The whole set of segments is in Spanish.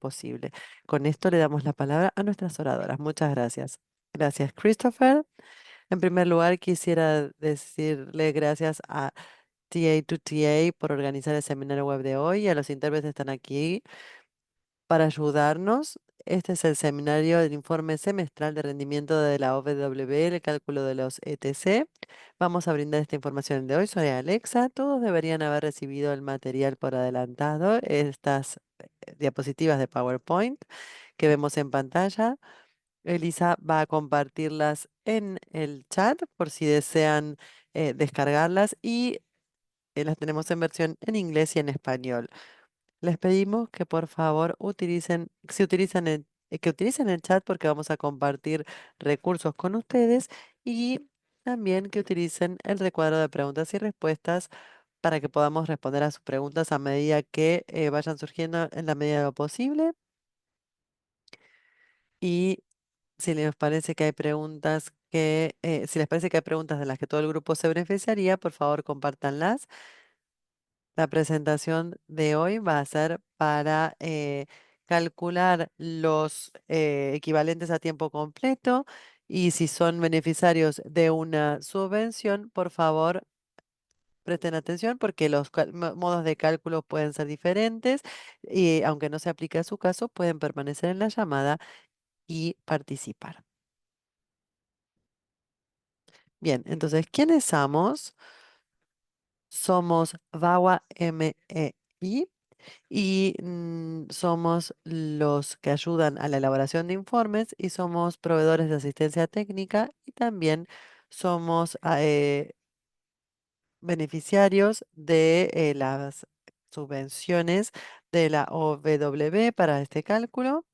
posible. Con esto le damos la palabra a nuestras oradoras. Muchas gracias. Gracias, Christopher. En primer lugar, quisiera decirle gracias a TA2TA por organizar el seminario web de hoy y a los intérpretes que están aquí para ayudarnos. Este es el seminario del informe semestral de rendimiento de la OWB, el cálculo de los ETC. Vamos a brindar esta información de hoy. Soy Alexa. Todos deberían haber recibido el material por adelantado, estas diapositivas de PowerPoint que vemos en pantalla. Elisa va a compartirlas en el chat por si desean descargarlas y las tenemos en versión en inglés y en español. Les pedimos que por favor que utilicen el chat porque vamos a compartir recursos con ustedes y también que utilicen el recuadro de preguntas y respuestas para que podamos responder a sus preguntas a medida que vayan surgiendo en la medida de lo posible. Y si les parece que hay preguntas si les parece que hay preguntas de las que todo el grupo se beneficiaría, por favor compártanlas. La presentación de hoy va a ser para calcular los equivalentes a tiempo completo y si son beneficiarios de una subvención, por favor presten atención porque los modos de cálculo pueden ser diferentes y aunque no se aplique a su caso, pueden permanecer en la llamada y participar. Bien, entonces, ¿quiénes somos? Somos VAWA MEI y somos los que ayudan a la elaboración de informes y somos proveedores de asistencia técnica y también somos beneficiarios de las subvenciones de la OWB para este cálculo.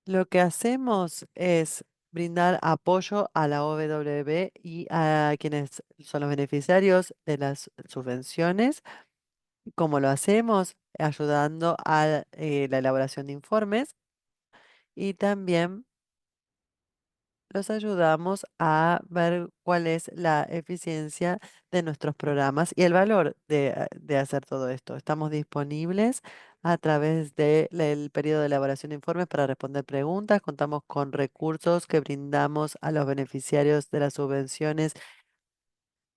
Lo que hacemos es brindar apoyo a la OWB y a quienes son los beneficiarios de las subvenciones. ¿Cómo lo hacemos? Ayudando a la elaboración de informes y también los ayudamos a ver cuál es la eficiencia de nuestros programas y el valor de hacer todo esto. Estamos disponibles a través del periodo de elaboración de informes para responder preguntas. Contamos con recursos que brindamos a los beneficiarios de las subvenciones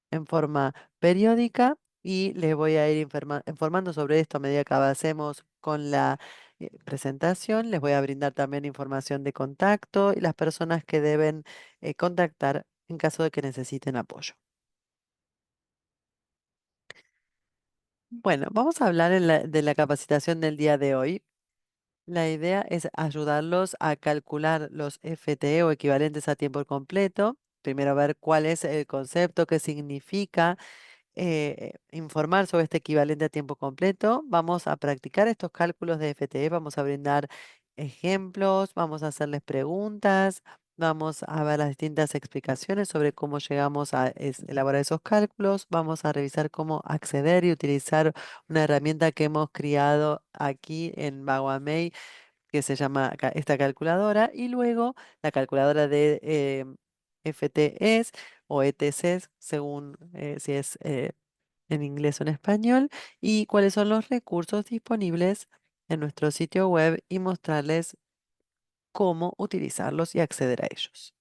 en forma periódica y les voy a ir informando sobre esto a medida que avancemos con la presentación. Les voy a brindar también información de contacto y las personas que deben contactar en caso de que necesiten apoyo. Bueno, vamos a hablar de la capacitación del día de hoy. La idea es ayudarlos a calcular los FTE o equivalentes a tiempo completo. Primero ver cuál es el concepto, qué significa informar sobre este equivalente a tiempo completo. Vamos a practicar estos cálculos de FTE, vamos a brindar ejemplos, vamos a hacerles preguntas, vamos a ver las distintas explicaciones sobre cómo llegamos a elaborar esos cálculos, vamos a revisar cómo acceder y utilizar una herramienta que hemos creado aquí en Baguamey que se llama esta calculadora y luego la calculadora de FTEs o ETCs según si es en inglés o en español y cuáles son los recursos disponibles en nuestro sitio web y mostrarles cómo utilizarlos y acceder a ellos.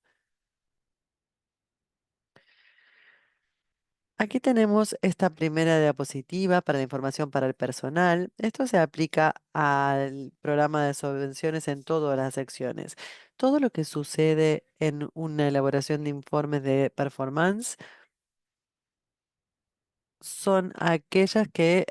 Aquí tenemos esta primera diapositiva para la información para el personal. Esto se aplica al programa de subvenciones en todas las secciones. Todo lo que sucede en una elaboración de informes de performance son aquellas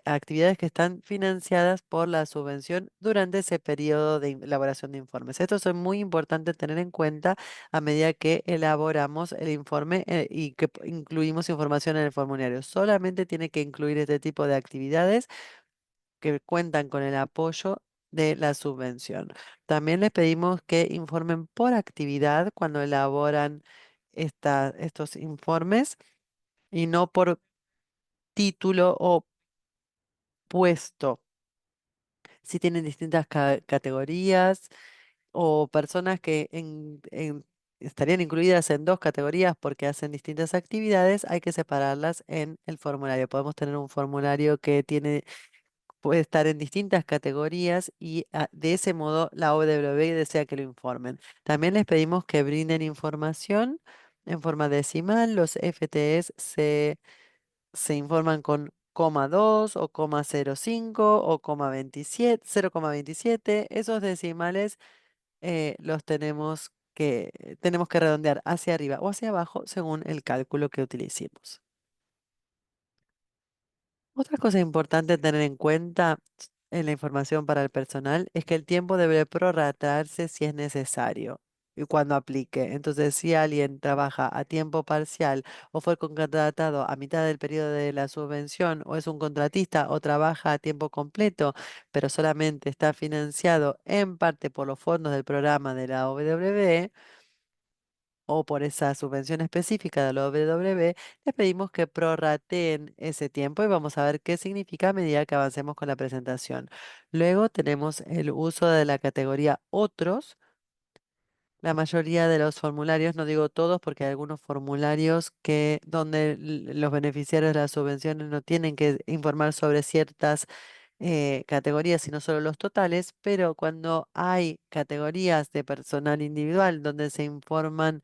actividades que están financiadas por la subvención durante ese periodo de elaboración de informes. Esto es muy importante tener en cuenta a medida que elaboramos el informe y que incluimos información en el formulario. Solamente tiene que incluir este tipo de actividades que cuentan con el apoyo de la subvención. También les pedimos que informen por actividad cuando elaboran estos informes y no por título o puesto. Si tienen distintas categorías o personas que estarían incluidas en dos categorías porque hacen distintas actividades, hay que separarlas en el formulario. Podemos tener un formulario que tiene puede estar en distintas categorías y de ese modo la OWB desea que lo informen. También les pedimos que brinden información en forma decimal. Los FTEs se informan con coma 2 o coma 0,5 o coma 27, 0,27. Esos decimales tenemos que redondear hacia arriba o hacia abajo según el cálculo que utilicemos. Otra cosa importante a tener en cuenta en la información para el personal es que el tiempo debe prorratearse si es necesario y cuando aplique. Entonces, si alguien trabaja a tiempo parcial o fue contratado a mitad del periodo de la subvención o es un contratista o trabaja a tiempo completo, pero solamente está financiado en parte por los fondos del programa de la OWB, o por esa subvención específica de la OWB, les pedimos que prorrateen ese tiempo y vamos a ver qué significa a medida que avancemos con la presentación. Luego tenemos el uso de la categoría otros. La mayoría de los formularios, no digo todos porque hay algunos formularios que donde los beneficiarios de las subvenciones no tienen que informar sobre ciertas categorías, sino solo los totales, pero cuando hay categorías de personal individual donde se informan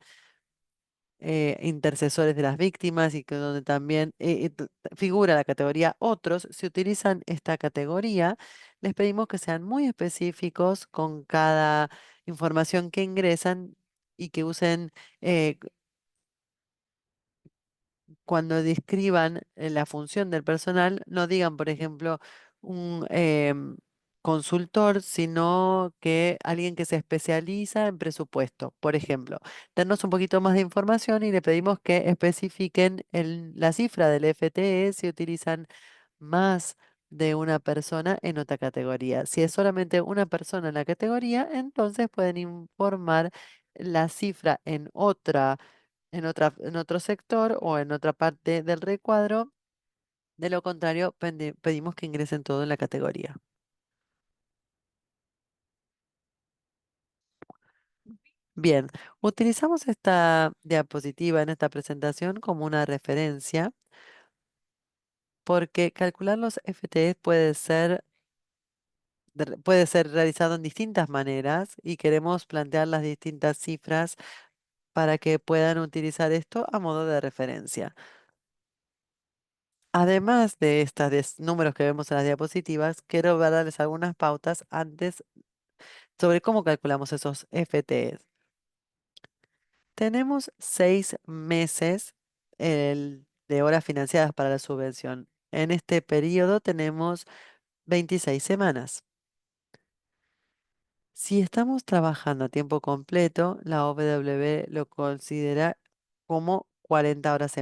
intercesores de las víctimas y que donde también figura la categoría otros, si utilizan esta categoría, les pedimos que sean muy específicos con cada información que ingresan y que usen cuando describan la función del personal, no digan, por ejemplo, un consultor, sino que alguien que se especializa en presupuesto. Por ejemplo, darnos un poquito más de información y le pedimos que especifiquen la cifra del FTE si utilizan más de una persona en otra categoría. Si es solamente una persona en la categoría, entonces pueden informar la cifra en otro sector o en otra parte del recuadro. De lo contrario, pedimos que ingresen todo en la categoría. Bien, utilizamos esta diapositiva en esta presentación como una referencia porque calcular los FTE puede ser realizado en distintas maneras y queremos plantear las distintas cifras para que puedan utilizar esto a modo de referencia. Además de estos números que vemos en las diapositivas, quiero darles algunas pautas antes sobre cómo calculamos esos FTEs. Tenemos 6 meses de horas financiadas para la subvención. En este periodo tenemos 26 semanas. Si estamos trabajando a tiempo completo, la OWB lo considera como 40 horas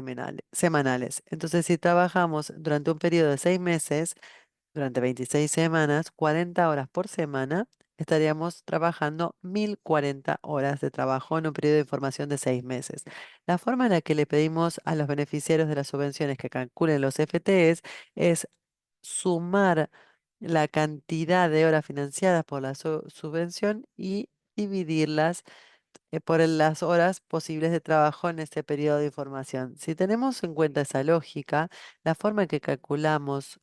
semanales. Entonces, si trabajamos durante un periodo de 6 meses, durante 26 semanas, 40 horas por semana, estaríamos trabajando 1040 horas de trabajo en un periodo de formación de 6 meses. La forma en la que le pedimos a los beneficiarios de las subvenciones que calculen los FTEs es sumar la cantidad de horas financiadas por la subvención y dividirlas por las horas posibles de trabajo en este periodo de información. Si tenemos en cuenta esa lógica, la forma en que calculamos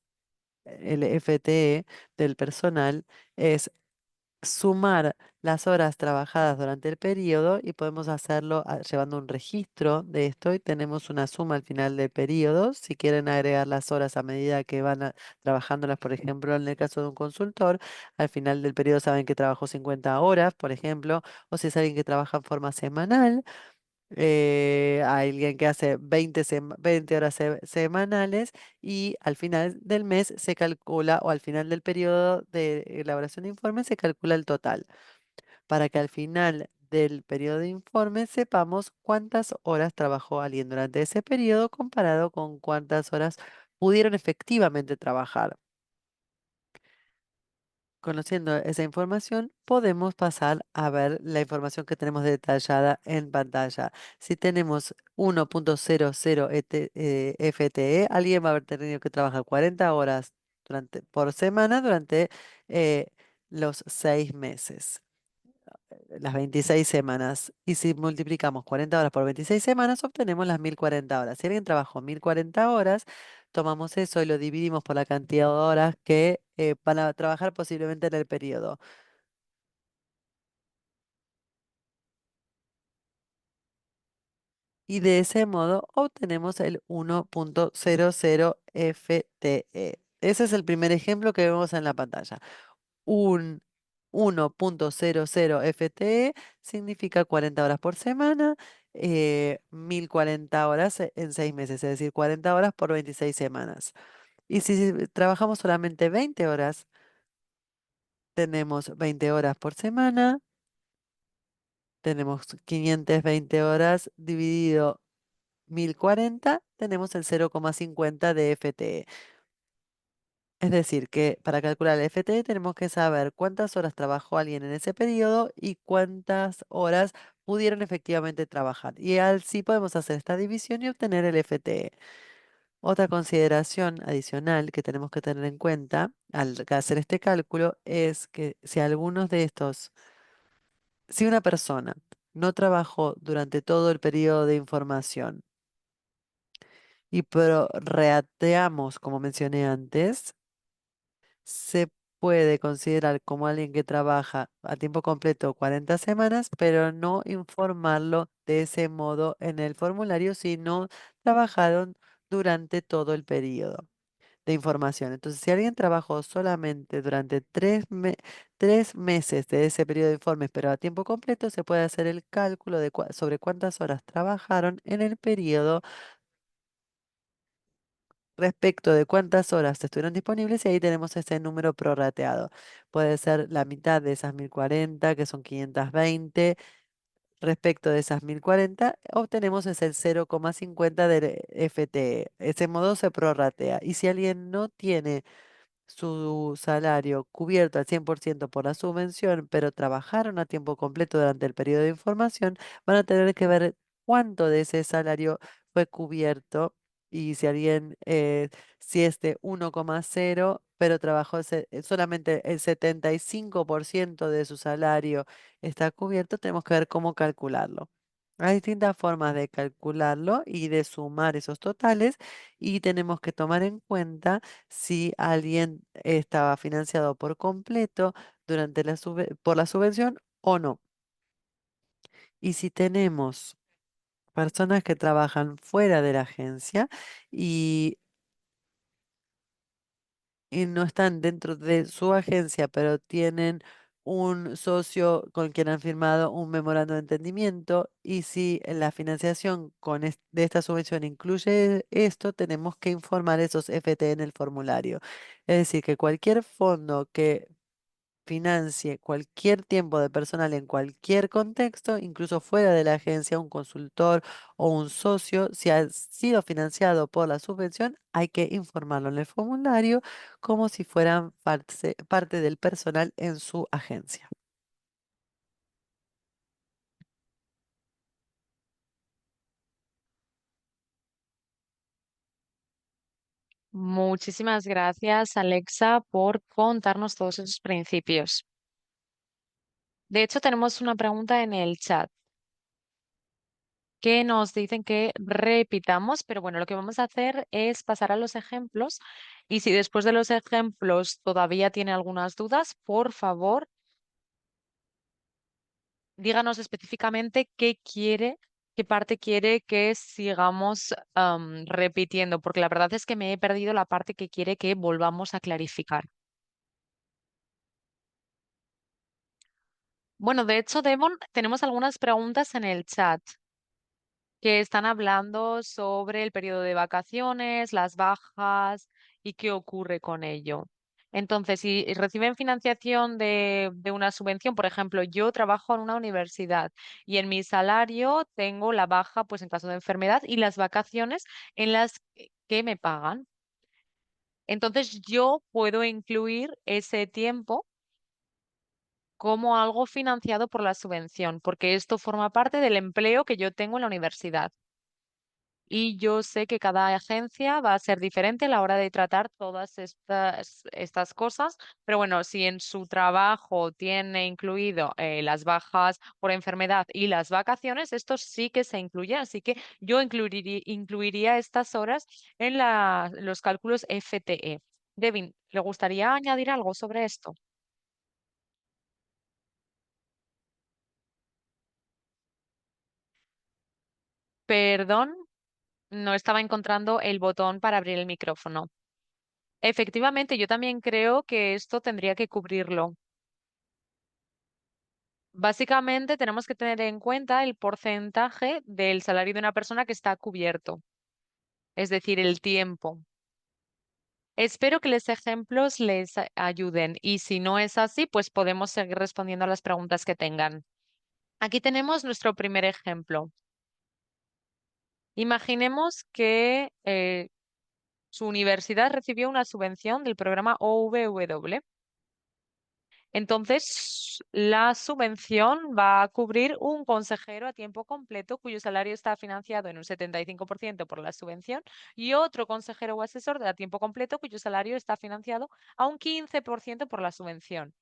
el FTE del personal es sumar las horas trabajadas durante el periodo y podemos hacerlo llevando un registro de esto y tenemos una suma al final del periodo. Si quieren agregar las horas a medida que van trabajándolas, por ejemplo, en el caso de un consultor, al final del periodo saben que trabajó 50 horas, por ejemplo, o si es alguien que trabaja en forma semanal, hay alguien que hace 20 horas semanales y al final del mes se calcula, o al final del periodo de elaboración de informe se calcula el total, para que al final del periodo de informe sepamos cuántas horas trabajó alguien durante ese periodo comparado con cuántas horas pudieron efectivamente trabajar. Conociendo esa información, podemos pasar a ver la información que tenemos detallada en pantalla. Si tenemos 1.00 FTE, alguien va a haber tenido que trabajar 40 horas por semana durante eh, los 6 meses. las 26 semanas. Y si multiplicamos 40 horas por 26 semanas, obtenemos las 1040 horas. Si alguien trabajó 1040 horas, tomamos eso y lo dividimos por la cantidad de horas que van a trabajar posiblemente en el periodo. Y de ese modo obtenemos el 1.00 FTE. Ese es el primer ejemplo que vemos en la pantalla. Un 1.00 FTE significa 40 horas por semana, 1040 horas en 6 meses, es decir, 40 horas por 26 semanas. Y si trabajamos solamente 20 horas, tenemos 20 horas por semana, tenemos 520 horas dividido 1040, tenemos el 0,50 de FTE. Es decir, que para calcular el FTE tenemos que saber cuántas horas trabajó alguien en ese periodo y cuántas horas pudieron efectivamente trabajar. Y así podemos hacer esta división y obtener el FTE. Otra consideración adicional que tenemos que tener en cuenta al hacer este cálculo es que si algunos de estos, si una persona no trabajó durante todo el periodo de información y prorrateamos, como mencioné antes, se puede considerar como alguien que trabaja a tiempo completo 40 semanas, pero no informarlo de ese modo en el formulario si no trabajaron durante todo el periodo de información. Entonces, si alguien trabajó solamente durante 3 meses de ese periodo de informes, pero a tiempo completo, se puede hacer el cálculo de sobre cuántas horas trabajaron en el periodo respecto de cuántas horas estuvieron disponibles y ahí tenemos ese número prorrateado. Puede ser la mitad de esas 1040, que son 520. Respecto de esas 1040, obtenemos es el 0,50 del FTE. Ese modo se prorratea. Y si alguien no tiene su salario cubierto al 100% por la subvención, pero trabajaron a tiempo completo durante el periodo de información, van a tener que ver cuánto de ese salario fue cubierto y si alguien, si es de 1,0, pero trabajó solamente el 75% de su salario está cubierto, tenemos que ver cómo calcularlo. Hay distintas formas de calcularlo y de sumar esos totales y tenemos que tomar en cuenta si alguien estaba financiado por completo durante por la subvención o no. Y si tenemos personas que trabajan fuera de la agencia y, y no están dentro de su agencia, pero tienen un socio con quien han firmado un memorando de entendimiento y si la financiación de esta subvención incluye esto, tenemos que informar esos FT en el formulario. Es decir, que cualquier fondo que financie cualquier tiempo de personal en cualquier contexto, incluso fuera de la agencia, un consultor o un socio, si ha sido financiado por la subvención, hay que informarlo en el formulario como si fueran parte del personal en su agencia. Muchísimas gracias, Alexa, por contarnos todos esos principios. De hecho, tenemos una pregunta en el chat que nos dicen que repitamos, pero bueno, lo que vamos a hacer es pasar a los ejemplos y si después de los ejemplos todavía tiene algunas dudas, por favor, díganos específicamente qué quiere, qué parte quiere que sigamos repitiendo, porque la verdad es que me he perdido la parte que quiere que volvamos a clarificar. Bueno, de hecho, Devon, tenemos algunas preguntas en el chat que están hablando sobre el periodo de vacaciones, las bajas y qué ocurre con ello. Entonces, si reciben financiación de una subvención, por ejemplo, yo trabajo en una universidad y en mi salario tengo la baja, pues en caso de enfermedad y las vacaciones en las que me pagan. Entonces, yo puedo incluir ese tiempo como algo financiado por la subvención, porque esto forma parte del empleo que yo tengo en la universidad. Y yo sé que cada agencia va a ser diferente a la hora de tratar todas estas cosas, pero bueno, si en su trabajo tiene incluido las bajas por enfermedad y las vacaciones, esto sí que se incluye, así que yo incluiría estas horas en los cálculos FTE. Devin, ¿le gustaría añadir algo sobre esto? Perdón, no estaba encontrando el botón para abrir el micrófono. Efectivamente, yo también creo que esto tendría que cubrirlo. Básicamente, tenemos que tener en cuenta el porcentaje del salario de una persona que está cubierto, es decir, el tiempo. Espero que los ejemplos les ayuden y si no es así, pues podemos seguir respondiendo a las preguntas que tengan. Aquí tenemos nuestro primer ejemplo. Imaginemos que su universidad recibió una subvención del programa OVW. Entonces, la subvención va a cubrir un consejero a tiempo completo cuyo salario está financiado en un 75% por la subvención y otro consejero o asesor de a tiempo completo cuyo salario está financiado a un 15% por la subvención.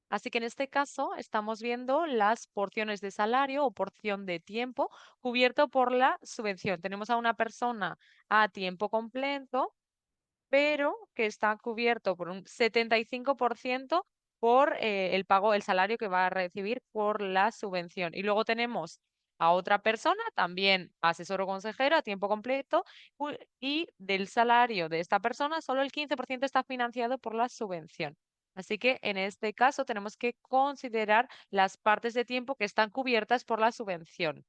Así que en este caso estamos viendo las porciones de salario o porción de tiempo cubierto por la subvención. Tenemos a una persona a tiempo completo pero que está cubierto por un 75% por el pago, el salario que va a recibir por la subvención. Y luego tenemos a otra persona, también asesor o consejero a tiempo completo, y del salario de esta persona solo el 15% está financiado por la subvención. Así que en este caso tenemos que considerar las partes de tiempo que están cubiertas por la subvención.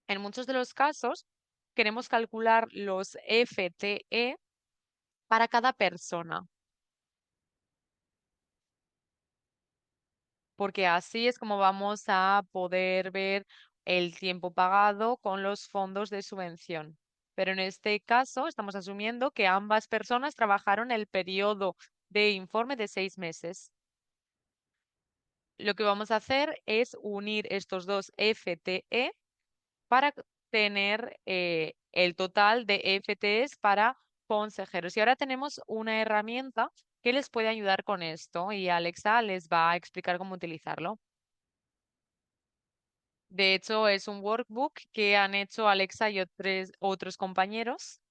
En muchos de los casos queremos calcular los FTE para cada persona, porque así es como vamos a poder ver el tiempo pagado con los fondos de subvención. Pero en este caso estamos asumiendo que ambas personas trabajaron el periodo de informe de 6 meses. Lo que vamos a hacer es unir estos dos FTE para tener el total de FTEs para consejeros. Y ahora tenemos una herramienta que les puede ayudar con esto y Alexa les va a explicar cómo utilizarlo. De hecho, es un workbook que han hecho Alexa y otros compañeros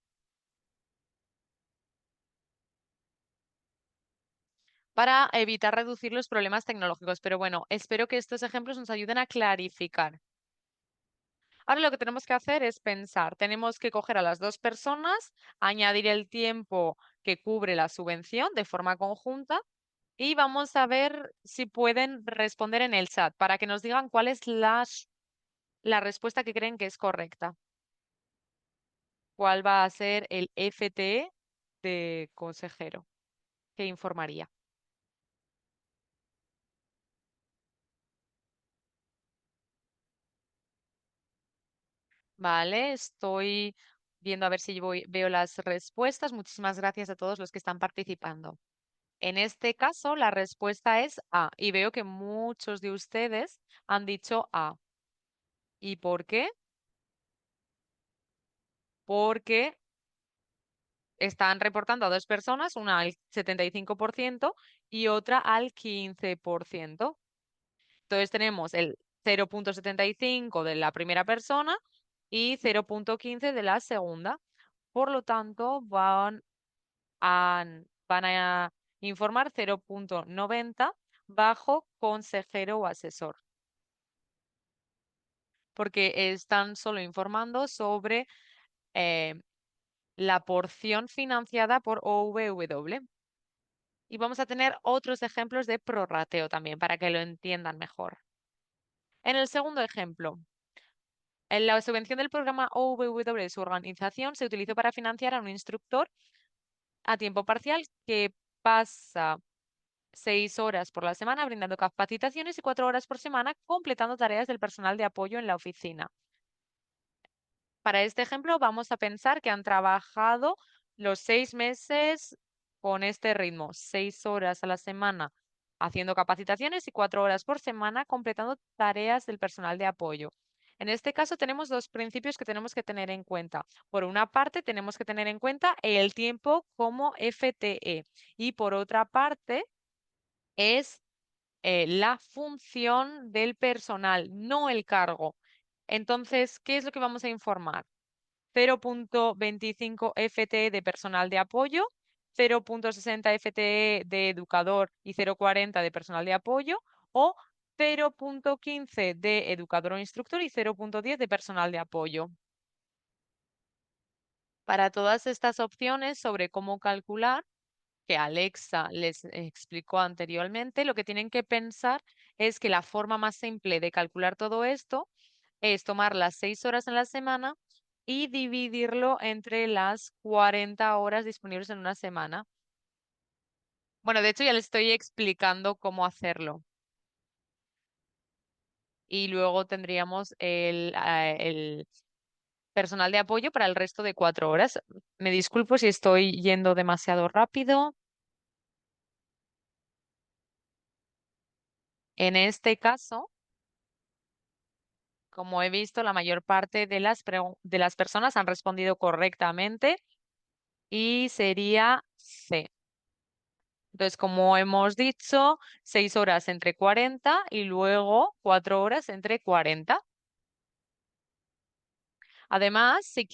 para evitar reducir los problemas tecnológicos. Pero bueno, espero que estos ejemplos nos ayuden a clarificar. Ahora lo que tenemos que hacer es pensar, tenemos que coger a las dos personas, añadir el tiempo que cubre la subvención de forma conjunta y vamos a ver si pueden responder en el chat para que nos digan cuál es la respuesta que creen que es correcta. ¿Cuál va a ser el FTE de consejero que informaría? Vale, estoy viendo a ver si veo las respuestas. Muchísimas gracias a todos los que están participando. En este caso, la respuesta es A y veo que muchos de ustedes han dicho A. ¿Y por qué? Porque están reportando a dos personas, una al 75% y otra al 15%. Entonces tenemos el 0,75 de la primera persona y 0,15 de la segunda. Por lo tanto, van a informar 0,90 bajo consejero o asesor, porque están solo informando sobre eh, la porción financiada por OVW. Y vamos a tener otros ejemplos de prorrateo también para que lo entiendan mejor. En el segundo ejemplo, en la subvención del programa OVW de su organización se utilizó para financiar a un instructor a tiempo parcial que pasa 6 horas por la semana brindando capacitaciones y 4 horas por semana completando tareas del personal de apoyo en la oficina. Para este ejemplo, vamos a pensar que han trabajado los 6 meses con este ritmo, 6 horas a la semana haciendo capacitaciones y 4 horas por semana completando tareas del personal de apoyo. En este caso tenemos dos principios que tenemos que tener en cuenta. Por una parte, tenemos que tener en cuenta el tiempo como FTE y por otra parte es la función del personal, no el cargo. Entonces, ¿qué es lo que vamos a informar? 0,25 FTE de personal de apoyo, 0,60 FTE de educador y 0,40 de personal de apoyo o 0,15 de educador o instructor y 0,10 de personal de apoyo. Para todas estas opciones sobre cómo calcular, que Alexa les explicó anteriormente, lo que tienen que pensar es que la forma más simple de calcular todo esto es tomar las 6 horas en la semana y dividirlo entre las 40 horas disponibles en una semana. Bueno, de hecho ya les estoy explicando cómo hacerlo. Y luego tendríamos el personal de apoyo para el resto de 4 horas. Me disculpo si estoy yendo demasiado rápido. En este caso, como he visto, la mayor parte de de las personas han respondido correctamente y sería C. Entonces, como hemos dicho, 6 horas entre 40 y luego 4 horas entre 40. Además, si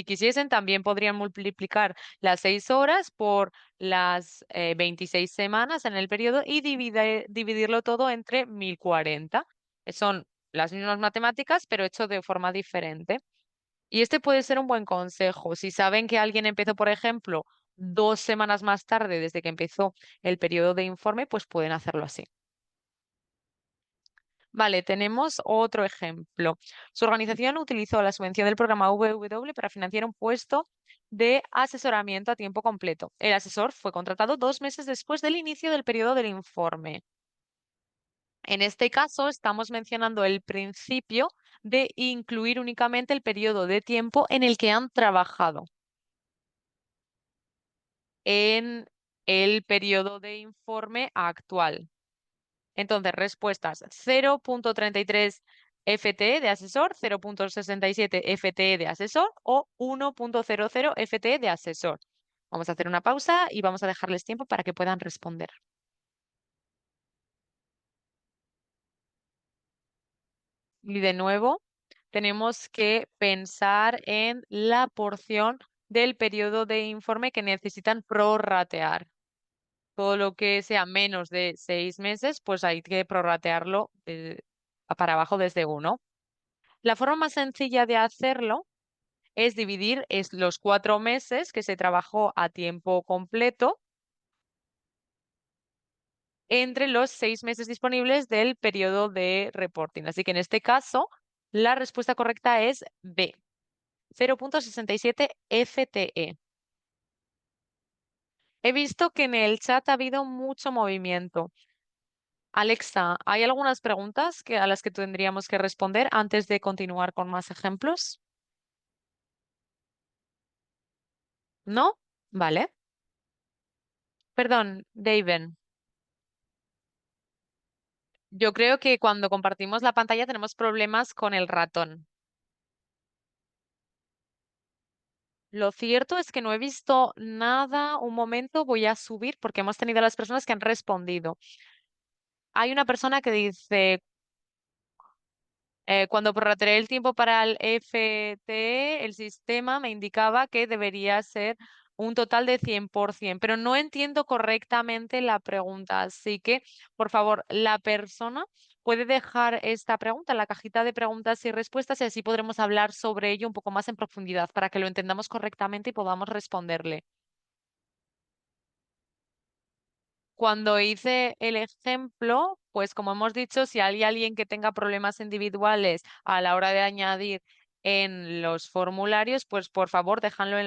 quisiesen, también podrían multiplicar las 6 horas por las 26 semanas en el periodo y dividirlo todo entre 1040. Son las mismas matemáticas, pero hecho de forma diferente. Y este puede ser un buen consejo. Si saben que alguien empezó, por ejemplo, 2 semanas más tarde desde que empezó el periodo de informe, pues pueden hacerlo así. Vale, tenemos otro ejemplo. Su organización utilizó la subvención del programa VW para financiar un puesto de asesoramiento a tiempo completo. El asesor fue contratado 2 meses después del inicio del periodo del informe. En este caso, estamos mencionando el principio de incluir únicamente el periodo de tiempo en el que han trabajado en el periodo de informe actual. Entonces, respuestas 0,33 FTE de asesor, 0,67 FTE de asesor o 1,00 FTE de asesor. Vamos a hacer una pausa y vamos a dejarles tiempo para que puedan responder. Y de nuevo, tenemos que pensar en la porción del periodo de informe que necesitan prorratear. Todo lo que sea menos de 6 meses, pues hay que prorratearlo para abajo desde uno. La forma más sencilla de hacerlo es dividir los 4 meses que se trabajó a tiempo completo entre los 6 meses disponibles del periodo de reporting. Así que en este caso, la respuesta correcta es B, 0,67 FTE. He visto que en el chat ha habido mucho movimiento. Alexa, ¿hay algunas preguntas a las que tendríamos que responder antes de continuar con más ejemplos? ¿No? Vale. Perdón, Daven. Yo creo que cuando compartimos la pantalla tenemos problemas con el ratón. Lo cierto es que no he visto nada. Un momento, voy a subir porque hemos tenido a las personas que han respondido. Hay una persona que dice, cuando prorrateé el tiempo para el FTE, el sistema me indicaba que debería ser un total de 100%, pero no entiendo correctamente la pregunta. Así que, por favor, la persona puede dejar esta pregunta en la cajita de preguntas y respuestas y así podremos hablar sobre ello un poco más en profundidad para que lo entendamos correctamente y podamos responderle. Cuando hice el ejemplo, pues como hemos dicho, si hay alguien que tenga problemas individuales a la hora de añadir en los formularios, pues por favor déjanlo en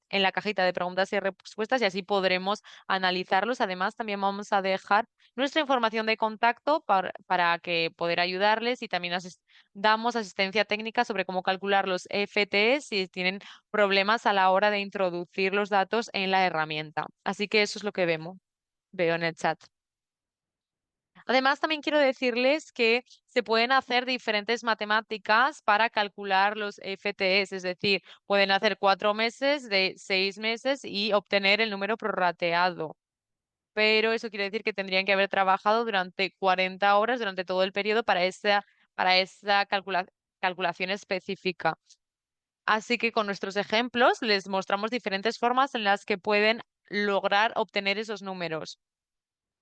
en la cajita de preguntas y respuestas y así podremos analizarlos. Además, también vamos a dejar nuestra información de contacto para que poder ayudarles y también damos asistencia técnica sobre cómo calcular los FTE si tienen problemas a la hora de introducir los datos en la herramienta. Así que eso es lo que vemos. Veo en el chat. Además, también quiero decirles que se pueden hacer diferentes matemáticas para calcular los FTEs, es decir, pueden hacer 4 meses de 6 meses y obtener el número prorrateado. Pero eso quiere decir que tendrían que haber trabajado durante 40 horas durante todo el periodo para esa calculación específica. Así que con nuestros ejemplos les mostramos diferentes formas en las que pueden lograr obtener esos números.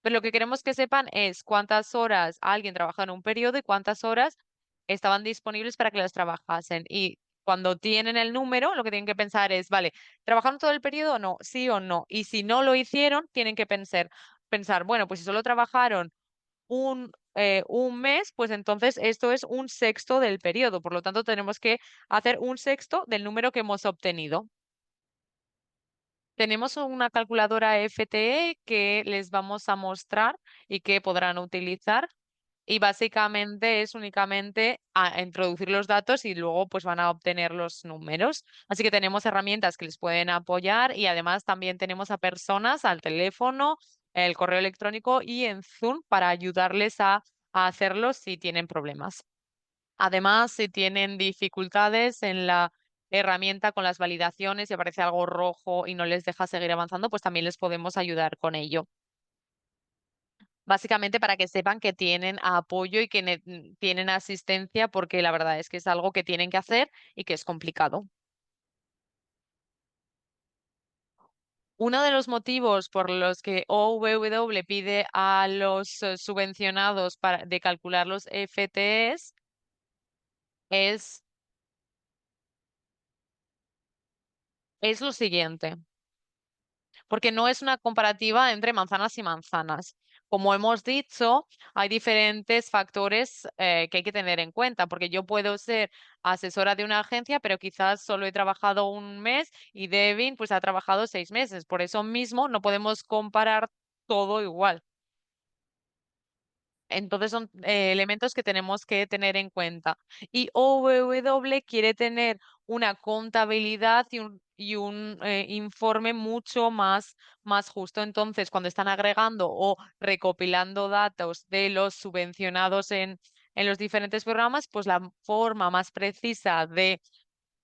Pero lo que queremos que sepan es cuántas horas alguien trabaja en un periodo y cuántas horas estaban disponibles para que las trabajasen. Y cuando tienen el número, lo que tienen que pensar es, vale, ¿trabajaron todo el periodo o no? Sí o no. Y si no lo hicieron, tienen que pensar, bueno, pues si solo trabajaron un mes, pues entonces esto es un sexto del periodo. Por lo tanto, tenemos que hacer un sexto del número que hemos obtenido. Tenemos una calculadora FTE que les vamos a mostrar y que podrán utilizar. Y básicamente es únicamente a introducir los datos y luego pues van a obtener los números. Así que tenemos herramientas que les pueden apoyar y además también tenemos a personas al teléfono, el correo electrónico y en Zoom para ayudarles a hacerlo si tienen problemas. Además, si tienen dificultades en la herramienta con las validaciones, si aparece algo rojo y no les deja seguir avanzando, pues también les podemos ayudar con ello. Básicamente para que sepan que tienen apoyo y que tienen asistencia, porque la verdad es que es algo que tienen que hacer y que es complicado. Uno de los motivos por los que OVW pide a los subvencionados de calcular los FTEs es lo siguiente. Porque no es una comparativa entre manzanas y manzanas. Como hemos dicho, hay diferentes factores que hay que tener en cuenta, porque yo puedo ser asesora de una agencia, pero quizás solo he trabajado un mes y Devin pues ha trabajado 6 meses. Por eso mismo no podemos comparar todo igual. Entonces son elementos que tenemos que tener en cuenta. Y OWW quiere tener una contabilidad y un informe mucho más justo. Entonces, cuando están agregando o recopilando datos de los subvencionados en los diferentes programas, pues la forma más precisa de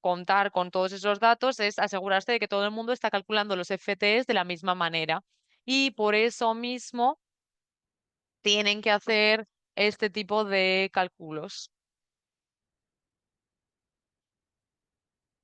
contar con todos esos datos es asegurarse de que todo el mundo está calculando los FTEs de la misma manera. Y por eso mismo tienen que hacer este tipo de cálculos,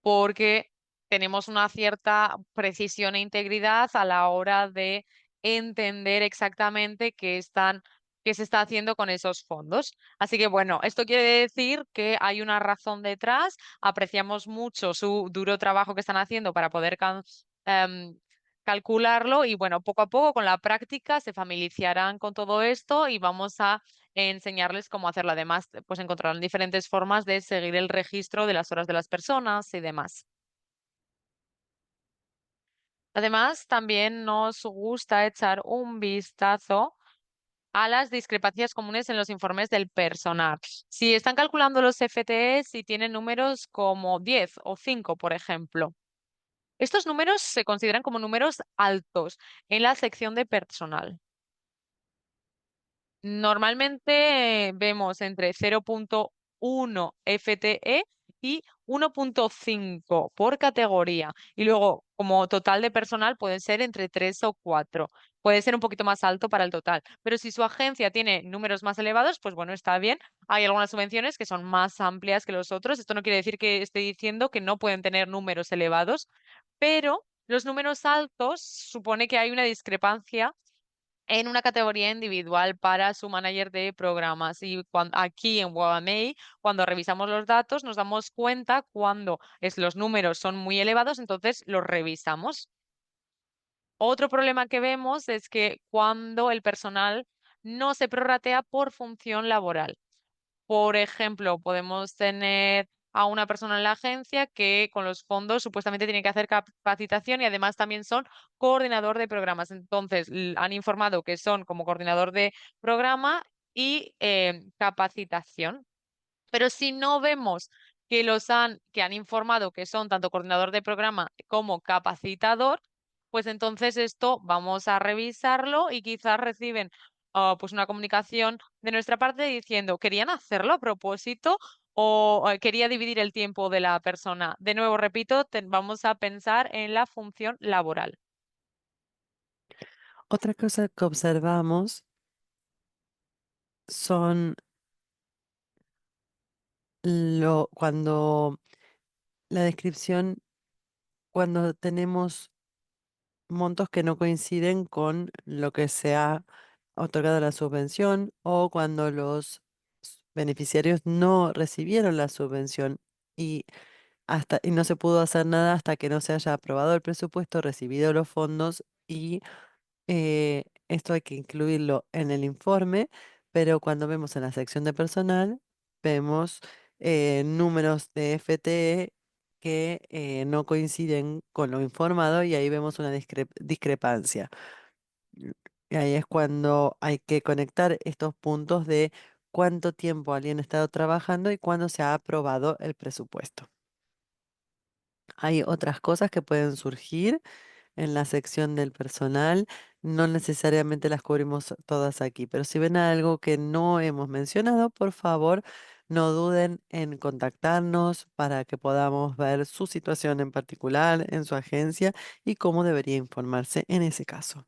porque tenemos una cierta precisión e integridad a la hora de entender exactamente qué se está haciendo con esos fondos. Así que bueno, esto quiere decir que hay una razón detrás, apreciamos mucho su duro trabajo que están haciendo para poder em, calcularlo y bueno, poco a poco con la práctica se familiarizarán con todo esto y vamos a enseñarles cómo hacerlo. Además, pues encontrarán diferentes formas de seguir el registro de las horas de las personas y demás. Además, también nos gusta echar un vistazo a las discrepancias comunes en los informes del personal. Si están calculando los FTEs y tienen números como 10 o 5, por ejemplo, estos números se consideran como números altos en la sección de personal. Normalmente vemos entre 0,1 FTE y 1,5 por categoría. Y luego, como total de personal, pueden ser entre 3 o 4. Puede ser un poquito más alto para el total. Pero si su agencia tiene números más elevados, pues bueno, está bien. Hay algunas subvenciones que son más amplias que los otros. Esto no quiere decir que esté diciendo que no pueden tener números elevados, pero los números altos supone que hay una discrepancia en una categoría individual para su manager de programas. Y aquí en WebMA, cuando revisamos los datos, nos damos cuenta cuando los números son muy elevados, entonces los revisamos. Otro problema que vemos es que cuando el personal no se prorratea por función laboral. Por ejemplo, podemos tener a una persona en la agencia que con los fondos supuestamente tiene que hacer capacitación y además también son coordinador de programas. Entonces, han informado que son como coordinador de programa y capacitación. Pero si no vemos que han informado que son tanto coordinador de programa como capacitador, pues entonces esto vamos a revisarlo y quizás reciben pues una comunicación de nuestra parte diciendo, ¿querían hacerlo a propósito o quería dividir el tiempo de la persona? De nuevo, repito, vamos a pensar en la función laboral. Otra cosa que observamos son cuando la descripción, cuando tenemos montos que no coinciden con lo que se ha otorgado la subvención o cuando los beneficiarios no recibieron la subvención y y no se pudo hacer nada hasta que no se haya aprobado el presupuesto, recibido los fondos y esto hay que incluirlo en el informe, pero cuando vemos en la sección de personal, vemos números de FTE que no coinciden con lo informado y ahí vemos una discrepancia. Mm, Y ahí es cuando hay que conectar estos puntos de cuánto tiempo alguien ha estado trabajando y cuándo se ha aprobado el presupuesto. Hay otras cosas que pueden surgir en la sección del personal. No necesariamente las cubrimos todas aquí, pero si ven algo que no hemos mencionado, por favor, no duden en contactarnos para que podamos ver su situación en particular en su agencia y cómo debería informarse en ese caso.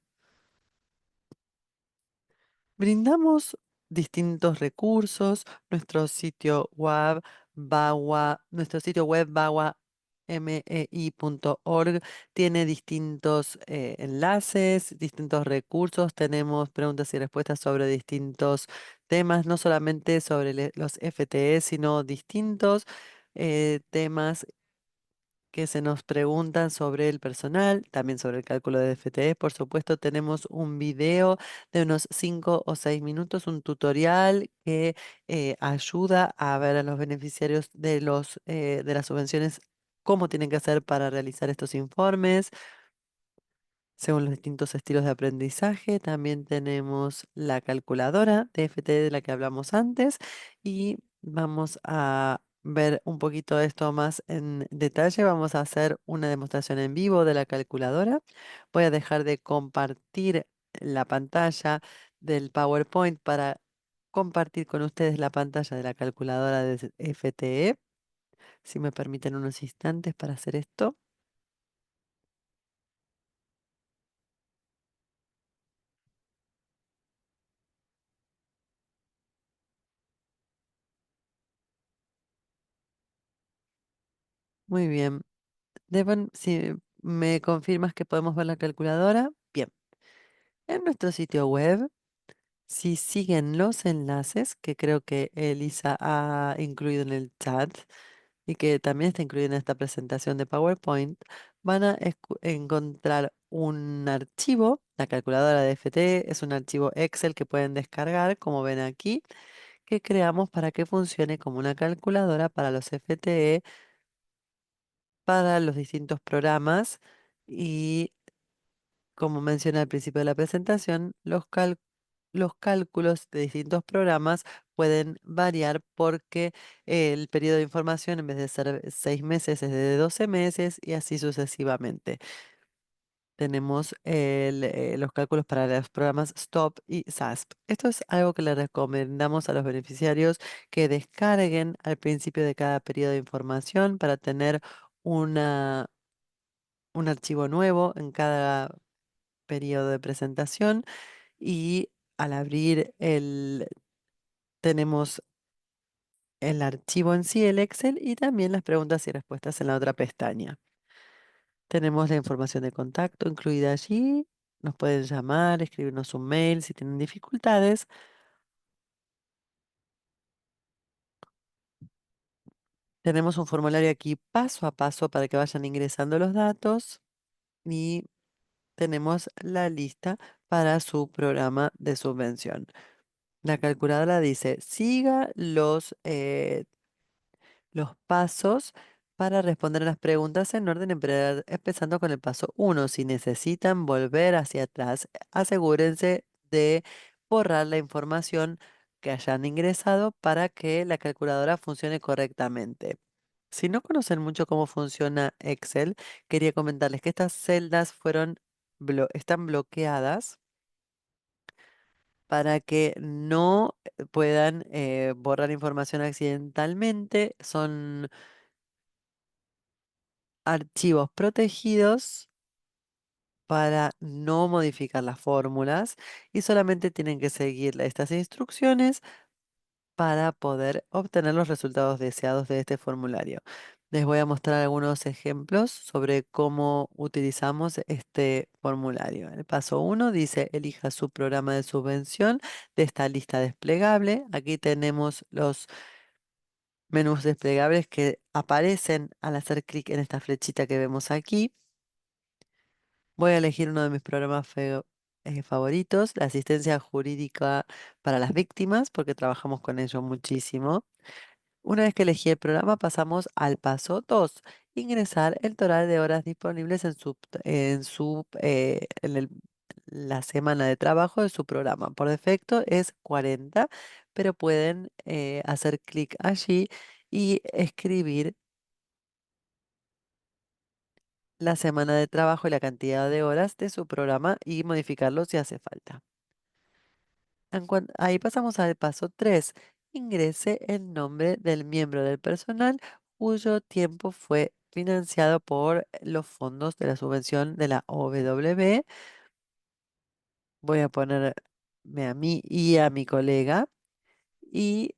Brindamos distintos recursos, nuestro sitio web bagua.mei.org tiene distintos enlaces, distintos recursos, tenemos preguntas y respuestas sobre distintos temas, no solamente sobre los FTE, sino distintos temas que se nos preguntan sobre el personal, también sobre el cálculo de FTE. Por supuesto, tenemos un video de unos 5 o 6 minutos, un tutorial que ayuda a ver a los beneficiarios de las subvenciones cómo tienen que hacer para realizar estos informes según los distintos estilos de aprendizaje. También tenemos la calculadora de FTE de la que hablamos antes y vamos a ver un poquito de esto más en detalle. Vamos a hacer una demostración en vivo de la calculadora. Voy a dejar de compartir la pantalla del PowerPoint para compartir con ustedes la pantalla de la calculadora de FTE. Si me permiten unos instantes para hacer esto. Muy bien. Devon, si me confirmas que podemos ver la calculadora. Bien. En nuestro sitio web, si siguen los enlaces que creo que Elisa ha incluido en el chat y que también está incluido en esta presentación de PowerPoint, van a encontrar un archivo. La calculadora de FT es un archivo Excel que pueden descargar, como ven aquí, que creamos para que funcione como una calculadora para los FTE, para los distintos programas y como mencioné al principio de la presentación, los cálculos de distintos programas pueden variar porque el periodo de información en vez de ser 6 meses es de 12 meses y así sucesivamente. Tenemos los cálculos para los programas STOP y SASP. Esto es algo que le recomendamos a los beneficiarios que descarguen al principio de cada periodo de información para tener una, un archivo nuevo en cada periodo de presentación y al abrir tenemos el archivo en sí, el Excel, y también las preguntas y respuestas en la otra pestaña. Tenemos la información de contacto incluida allí. Nos pueden llamar, escribirnos un mail si tienen dificultades. Tenemos un formulario aquí paso a paso para que vayan ingresando los datos y tenemos la lista para su programa de subvención. La calculadora dice, siga los pasos para responder a las preguntas en orden, empezando con el paso 1. Si necesitan volver hacia atrás, asegúrense de borrar la información que hayan ingresado para que la calculadora funcione correctamente. Si no conocen mucho cómo funciona Excel, quería comentarles que estas celdas están bloqueadas para que no puedan borrar información accidentalmente. Son archivos protegidos para no modificar las fórmulas y solamente tienen que seguir estas instrucciones para poder obtener los resultados deseados de este formulario. Les voy a mostrar algunos ejemplos sobre cómo utilizamos este formulario. El paso 1 dice, elija su programa de subvención de esta lista desplegable. Aquí tenemos los menús desplegables que aparecen al hacer clic en esta flechita que vemos aquí. Voy a elegir uno de mis programas favoritos, la asistencia jurídica para las víctimas, porque trabajamos con ello muchísimo. Una vez que elegí el programa, pasamos al paso 2, ingresar el total de horas disponibles en la semana de trabajo de su programa. Por defecto es 40, pero pueden hacer clic allí y escribir la semana de trabajo y la cantidad de horas de su programa y modificarlo si hace falta. Ahí pasamos al paso 3. Ingrese el nombre del miembro del personal cuyo tiempo fue financiado por los fondos de la subvención de la OWB. Voy a ponerme a mí y a mi colega. Y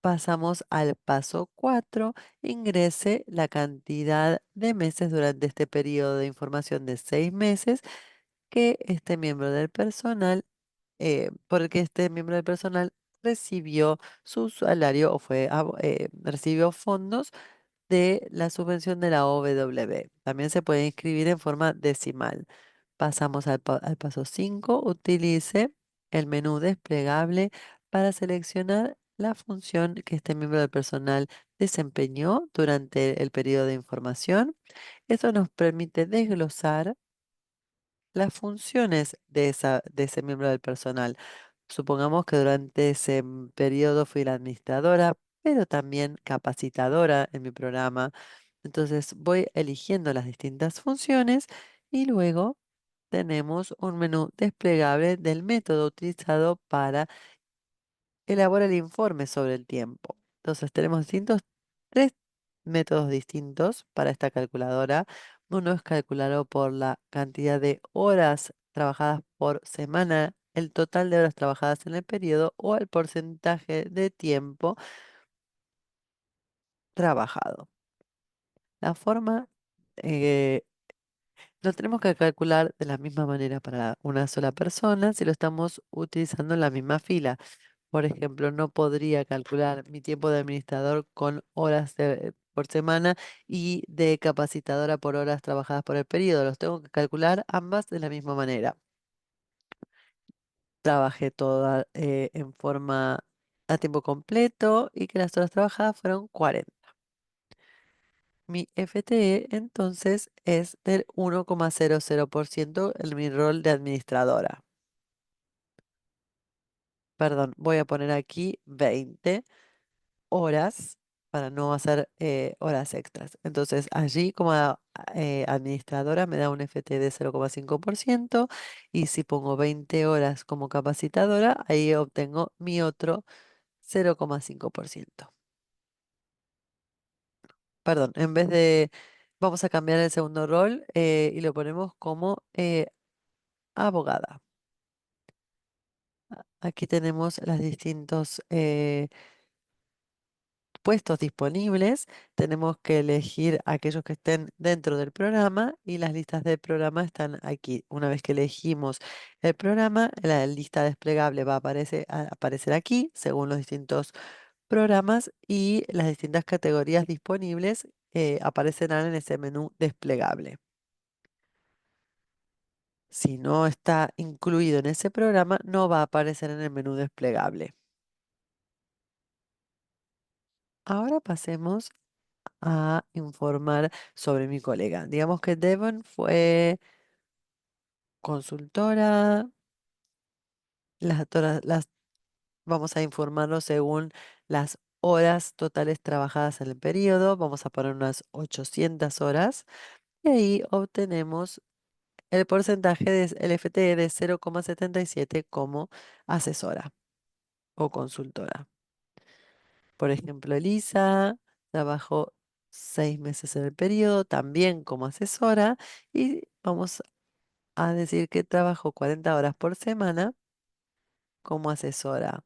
pasamos al paso 4. Ingrese la cantidad de meses durante este periodo de información de 6 meses que este miembro del personal, porque este miembro del personal recibió su salario o recibió fondos de la subvención de la OWB. También se puede inscribir en forma decimal. Pasamos al paso 5. Utilice el menú desplegable para seleccionar la función que este miembro del personal desempeñó durante el periodo de información. Esto nos permite desglosar las funciones de ese miembro del personal. Supongamos que durante ese periodo fui la administradora, pero también capacitadora en mi programa. Entonces voy eligiendo las distintas funciones y luego tenemos un menú desplegable del método utilizado para elaborar el informe sobre el tiempo. Entonces tenemos tres métodos distintos para esta calculadora. Uno es calcularlo por la cantidad de horas trabajadas por semana, el total de horas trabajadas en el periodo o el porcentaje de tiempo trabajado. La forma eh, lo tenemos que calcular de la misma manera para una sola persona si lo estamos utilizando en la misma fila. Por ejemplo, no podría calcular mi tiempo de administrador con horas por semana y de capacitadora por horas trabajadas por el periodo. Los tengo que calcular ambas de la misma manera. Trabajé toda en forma a tiempo completo y que las horas trabajadas fueron 40. Mi FTE entonces es del 1,00% en mi rol de administradora. Perdón, voy a poner aquí 20 horas para no hacer horas extras. Entonces allí como administradora me da un FTE de 0,5% y si pongo 20 horas como capacitadora, ahí obtengo mi otro 0,5%. Perdón, en vez de, vamos a cambiar el segundo rol y lo ponemos como abogada. Aquí tenemos los distintos puestos disponibles. Tenemos que elegir aquellos que estén dentro del programa y las listas del programa están aquí. Una vez que elegimos el programa, la lista desplegable va a aparecer aquí según los distintos programas y las distintas categorías disponibles aparecerán en ese menú desplegable. Si no está incluido en ese programa, no va a aparecer en el menú desplegable. Ahora pasemos a informar sobre mi colega. Digamos que Devon fue consultora, vamos a informarlo según las horas totales trabajadas en el periodo, vamos a poner unas 800 horas y ahí obtenemos el porcentaje del FTE de 0,77 como asesora o consultora. Por ejemplo, Elisa trabajó 6 meses en el periodo, también como asesora, y vamos a decir que trabajó 40 horas por semana como asesora.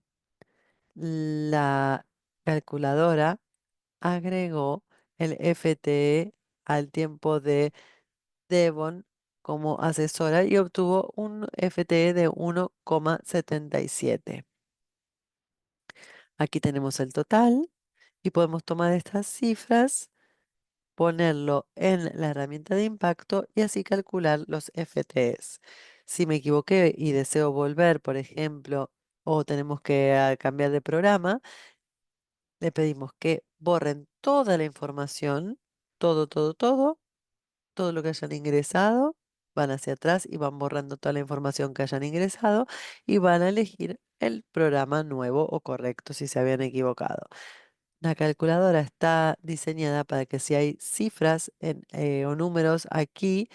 La calculadora agregó el FTE al tiempo de Devon como asesora y obtuvo un FTE de 1,77. Aquí tenemos el total y podemos tomar estas cifras, ponerlo en la herramienta de impacto y así calcular los FTEs. Si me equivoqué y deseo volver, por ejemplo, o tenemos que cambiar de programa, le pedimos que borren toda la información, todo lo que hayan ingresado, van hacia atrás y van borrando toda la información que hayan ingresado y van a elegir el programa nuevo o correcto si se habían equivocado. La calculadora está diseñada para que si hay cifras o números aquí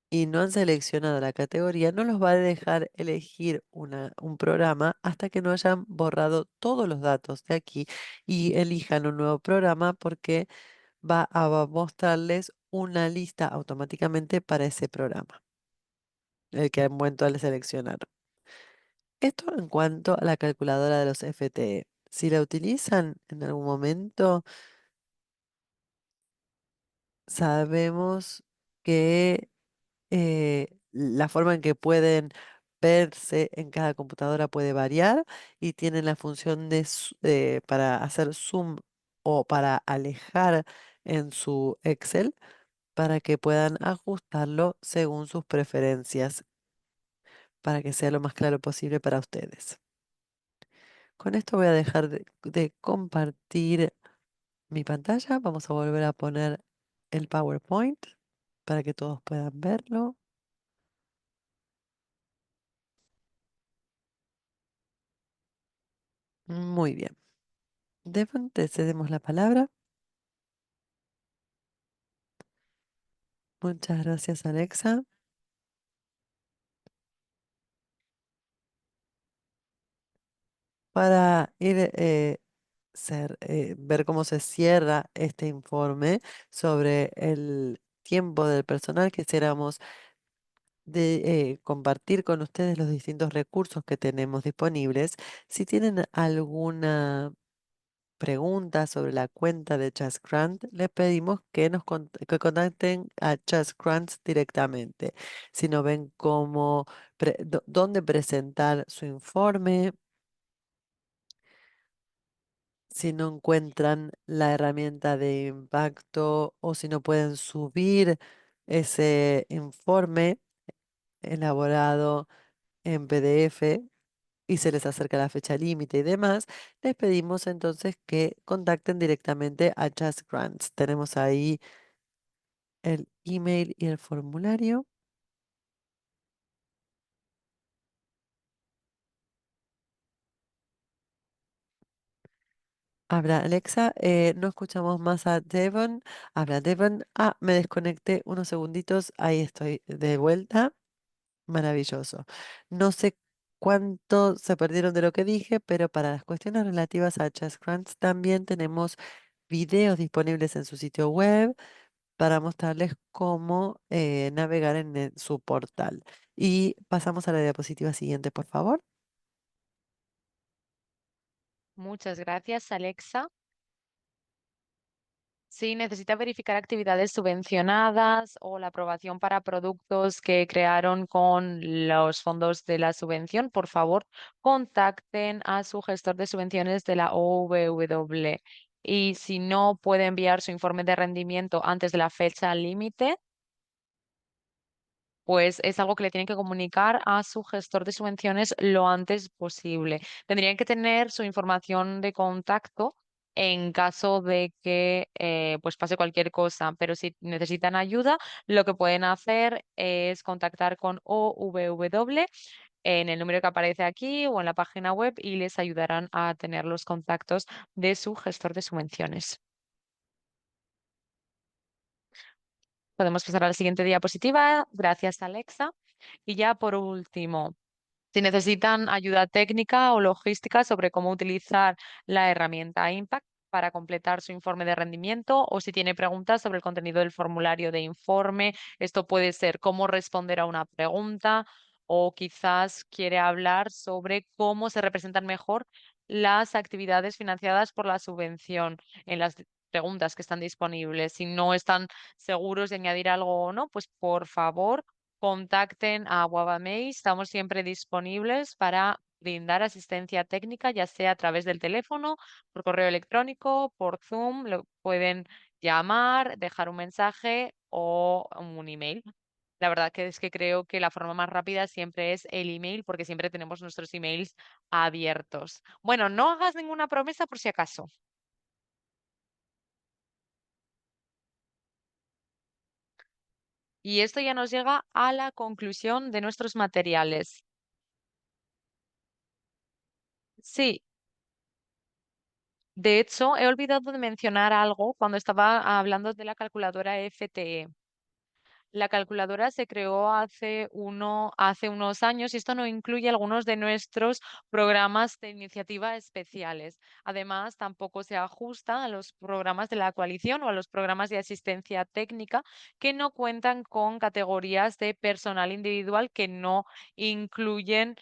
y no han seleccionado la categoría, no los va a dejar elegir un programa hasta que no hayan borrado todos los datos de aquí y elijan un nuevo programa porque va a mostrarles una lista automáticamente para ese programa, el que han vuelto al seleccionar. Esto en cuanto a la calculadora de los FTE. Si la utilizan en algún momento, sabemos que la forma en que pueden verse en cada computadora puede variar y tienen la función para hacer zoom o para alejar en su Excel para que puedan ajustarlo según sus preferencias, para que sea lo más claro posible para ustedes. Con esto voy a dejar de compartir mi pantalla. Vamos a volver a poner el PowerPoint para que todos puedan verlo. Muy bien. Devon, te cedemos la palabra. Muchas gracias, Alexa. Para ver cómo se cierra este informe sobre el tiempo del personal, quisiéramos compartir con ustedes los distintos recursos que tenemos disponibles. Si tienen alguna pregunta sobre la cuenta de Just Grant, les pedimos que que contacten a Just Grant directamente. Si no ven dónde presentar su informe, si no encuentran la herramienta de impacto o si no pueden subir ese informe elaborado en PDF y se les acerca la fecha límite y demás, les pedimos entonces que contacten directamente a Just Grants. Tenemos ahí el email y el formulario. Habla Alexa, no escuchamos más a Devon. Habla Devon. Ah, me desconecté unos segunditos. Ahí estoy de vuelta. Maravilloso. No sé cuánto se perdieron de lo que dije, pero para las cuestiones relativas a Just Grants también tenemos videos disponibles en su sitio web para mostrarles cómo navegar en su portal. Y pasamos a la diapositiva siguiente, por favor. Muchas gracias, Alexa. Si necesita verificar actividades subvencionadas o la aprobación para productos que crearon con los fondos de la subvención, por favor, contacten a su gestor de subvenciones de la OVW. Y si no puede enviar su informe de rendimiento antes de la fecha límite, pues es algo que le tienen que comunicar a su gestor de subvenciones lo antes posible. Tendrían que tener su información de contacto en caso de que pues pase cualquier cosa, pero si necesitan ayuda, lo que pueden hacer es contactar con OVW en el número que aparece aquí o en la página web y les ayudarán a tener los contactos de su gestor de subvenciones. Podemos pasar a la siguiente diapositiva. Gracias, Alexa. Y ya por último, si necesitan ayuda técnica o logística sobre cómo utilizar la herramienta Impact para completar su informe de rendimiento o si tiene preguntas sobre el contenido del formulario de informe, esto puede ser cómo responder a una pregunta o quizás quiere hablar sobre cómo se representan mejor las actividades financiadas por la subvención en las preguntas que están disponibles. Si no están seguros de añadir algo o no, pues por favor contacten a Guavamey. Estamos siempre disponibles para brindar asistencia técnica, ya sea a través del teléfono, por correo electrónico, por Zoom, lo pueden llamar, dejar un mensaje o un email. La verdad que es que creo que la forma más rápida siempre es el email, porque siempre tenemos nuestros emails abiertos. Bueno, no hagas ninguna promesa por si acaso. Y esto ya nos llega a la conclusión de nuestros materiales. Sí, de hecho, he olvidado de mencionar algo cuando estaba hablando de la calculadora FTE. La calculadora se creó hace unos años y esto no incluye algunos de nuestros programas de iniciativa especiales. Además, tampoco se ajusta a los programas de la coalición o a los programas de asistencia técnica que no cuentan con categorías de personal individual que no incluyen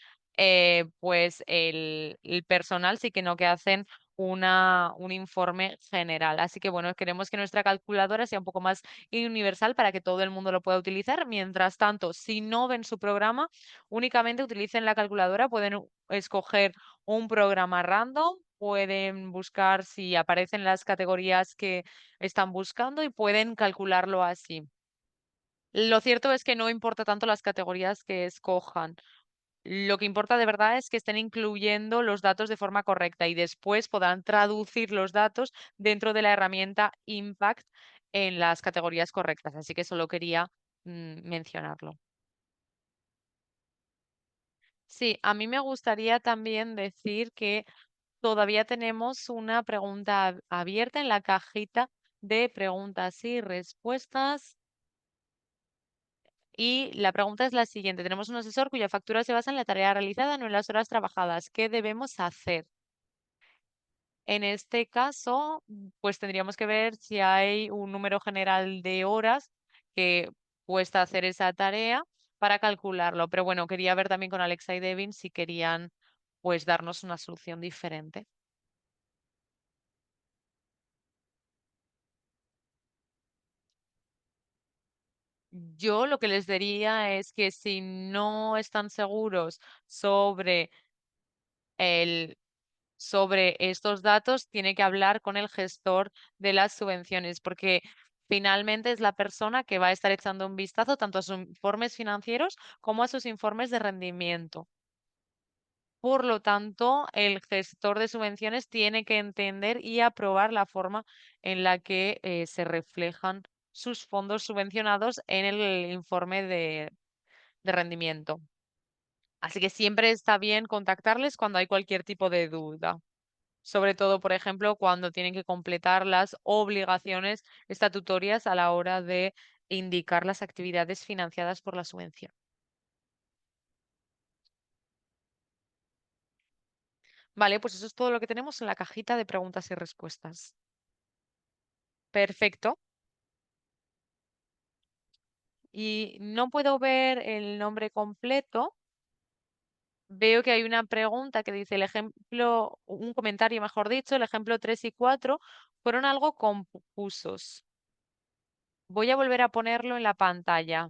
pues el personal, sí que no que hacen un informe general. Así que bueno, queremos que nuestra calculadora sea un poco más y universal para que todo el mundo lo pueda utilizar. Mientras tanto, si no ven su programa, únicamente utilicen la calculadora, pueden escoger un programa random, pueden buscar si aparecen las categorías que están buscando y pueden calcularlo así. Lo cierto es que no importa tanto las categorías que escojan. Lo que importa de verdad es que estén incluyendo los datos de forma correcta y después podrán traducir los datos dentro de la herramienta Impact en las categorías correctas. Así que solo quería mencionarlo. Sí, a mí me gustaría también decir que todavía tenemos una pregunta abierta en la cajita de preguntas y respuestas. Y la pregunta es la siguiente. Tenemos un asesor cuya factura se basa en la tarea realizada, no en las horas trabajadas. ¿Qué debemos hacer? En este caso, pues tendríamos que ver si hay un número general de horas que cuesta hacer esa tarea para calcularlo. Pero bueno, quería ver también con Alexa y Devin si querían pues darnos una solución diferente. Yo lo que les diría es que si no están seguros sobre el sobre estos datos, tiene que hablar con el gestor de las subvenciones, porque finalmente es la persona que va a estar echando un vistazo tanto a sus informes financieros como a sus informes de rendimiento. Por lo tanto, el gestor de subvenciones tiene que entender y aprobar la forma en la que se reflejan sus fondos subvencionados en el informe de rendimiento. Así que siempre está bien contactarles cuando hay cualquier tipo de duda. Sobre todo, por ejemplo, cuando tienen que completar las obligaciones estatutarias a la hora de indicar las actividades financiadas por la subvención. Vale, pues eso es todo lo que tenemos en la cajita de preguntas y respuestas. Perfecto. Y no puedo ver el nombre completo. Veo que hay una pregunta que dice el ejemplo, un comentario, mejor dicho, el ejemplo 3 y 4 fueron algo confusos. Voy a volver a ponerlo en la pantalla.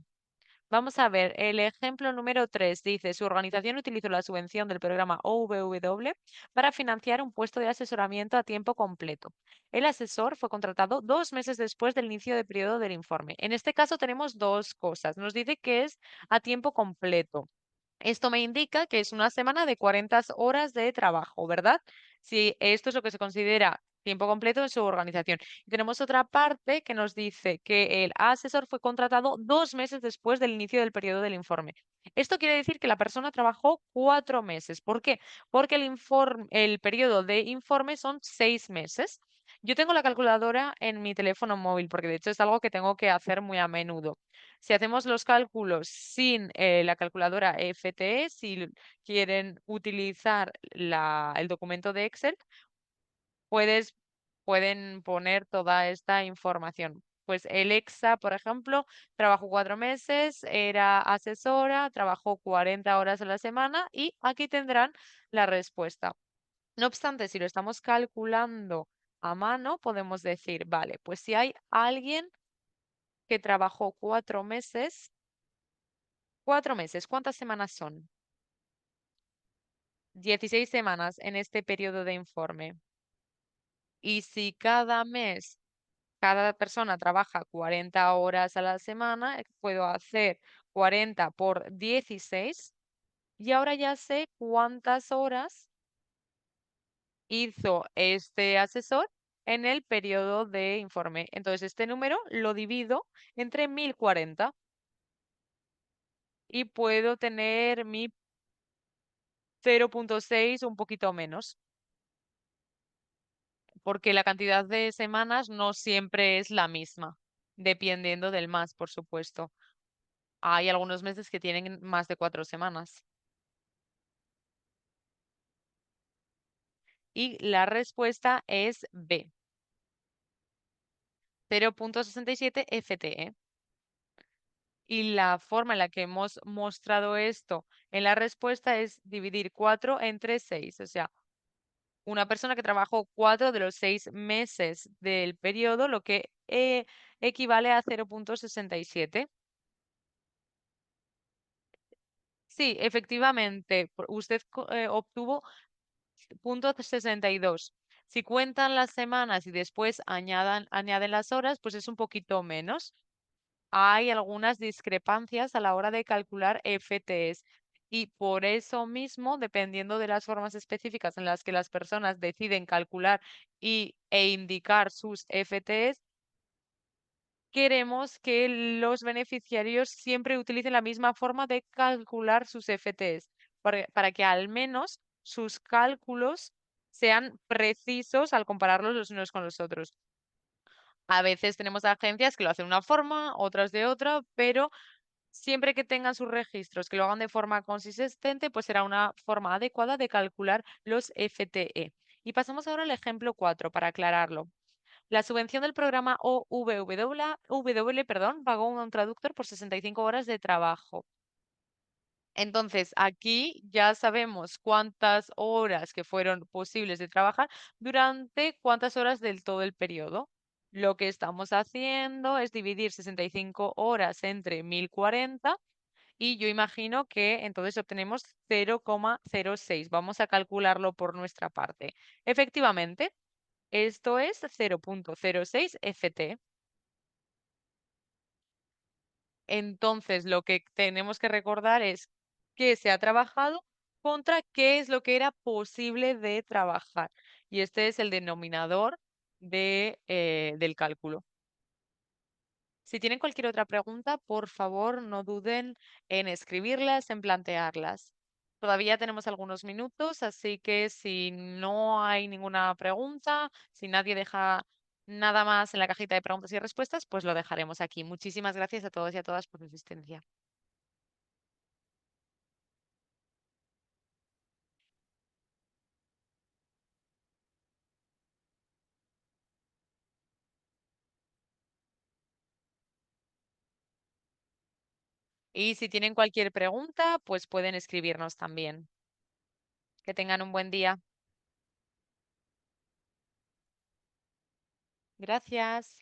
Vamos a ver, el ejemplo número 3 dice, su organización utilizó la subvención del programa OVW para financiar un puesto de asesoramiento a tiempo completo. El asesor fue contratado 2 meses después del inicio del periodo del informe. En este caso tenemos dos cosas. Nos dice que es a tiempo completo. Esto me indica que es una semana de 40 horas de trabajo, ¿verdad? Si esto es lo que se considera tiempo completo en su organización. Y tenemos otra parte que nos dice que el asesor fue contratado 2 meses después del inicio del periodo del informe. Esto quiere decir que la persona trabajó 4 meses. ¿Por qué? Porque el periodo de informe son 6 meses. Yo tengo la calculadora en mi teléfono móvil, porque de hecho es algo que tengo que hacer muy a menudo. Si hacemos los cálculos sin la calculadora FTE, si quieren utilizar el documento de Excel, puedes, pueden poner toda esta información. Pues Alexa, por ejemplo, trabajó 4 meses, era asesora, trabajó 40 horas a la semana y aquí tendrán la respuesta. No obstante, si lo estamos calculando a mano, podemos decir, vale, pues si hay alguien que trabajó 4 meses, ¿cuántas semanas son? 16 semanas en este periodo de informe. Y si cada mes cada persona trabaja 40 horas a la semana, puedo hacer 40 por 16 y ahora ya sé cuántas horas hizo este asesor en el periodo de informe. Entonces, este número lo divido entre 1040 y puedo tener mi 0,6 un poquito menos, porque la cantidad de semanas no siempre es la misma, dependiendo del más, por supuesto. Hay algunos meses que tienen más de 4 semanas. Y la respuesta es B, 0,67 FTE. Y la forma en la que hemos mostrado esto en la respuesta es dividir 4 entre 6. O sea, una persona que trabajó 4 de los 6 meses del periodo, lo que equivale a 0,67. Sí, efectivamente, usted obtuvo 0,62. Si cuentan las semanas y después añaden las horas, pues es un poquito menos. Hay algunas discrepancias a la hora de calcular FTEs y por eso mismo, dependiendo de las formas específicas en las que las personas deciden calcular e indicar sus FTEs, queremos que los beneficiarios siempre utilicen la misma forma de calcular sus FTEs para que al menos sus cálculos sean precisos al compararlos los unos con los otros. A veces tenemos agencias que lo hacen de una forma, otras de otra, pero siempre que tengan sus registros, que lo hagan de forma consistente, pues será una forma adecuada de calcular los FTE. Y pasamos ahora al ejemplo 4 para aclararlo. La subvención del programa OVW, perdón, pagó a un traductor por 65 horas de trabajo. Entonces, aquí ya sabemos cuántas horas que fueron posibles de trabajar durante cuántas horas del todo el periodo. Lo que estamos haciendo es dividir 65 horas entre 1040 y yo imagino que entonces obtenemos 0,06. Vamos a calcularlo por nuestra parte. Efectivamente, esto es 0,06 FT. Entonces, lo que tenemos que recordar es qué se ha trabajado contra qué es lo que era posible de trabajar. Y este es el denominador del cálculo. Si tienen cualquier otra pregunta, por favor, no duden en escribirlas, en plantearlas. Todavía tenemos algunos minutos, así que si no hay ninguna pregunta, si nadie deja nada más en la cajita de preguntas y respuestas, pues lo dejaremos aquí. Muchísimas gracias a todos y a todas por su asistencia. Y si tienen cualquier pregunta, pues pueden escribirnos también. Que tengan un buen día. Gracias.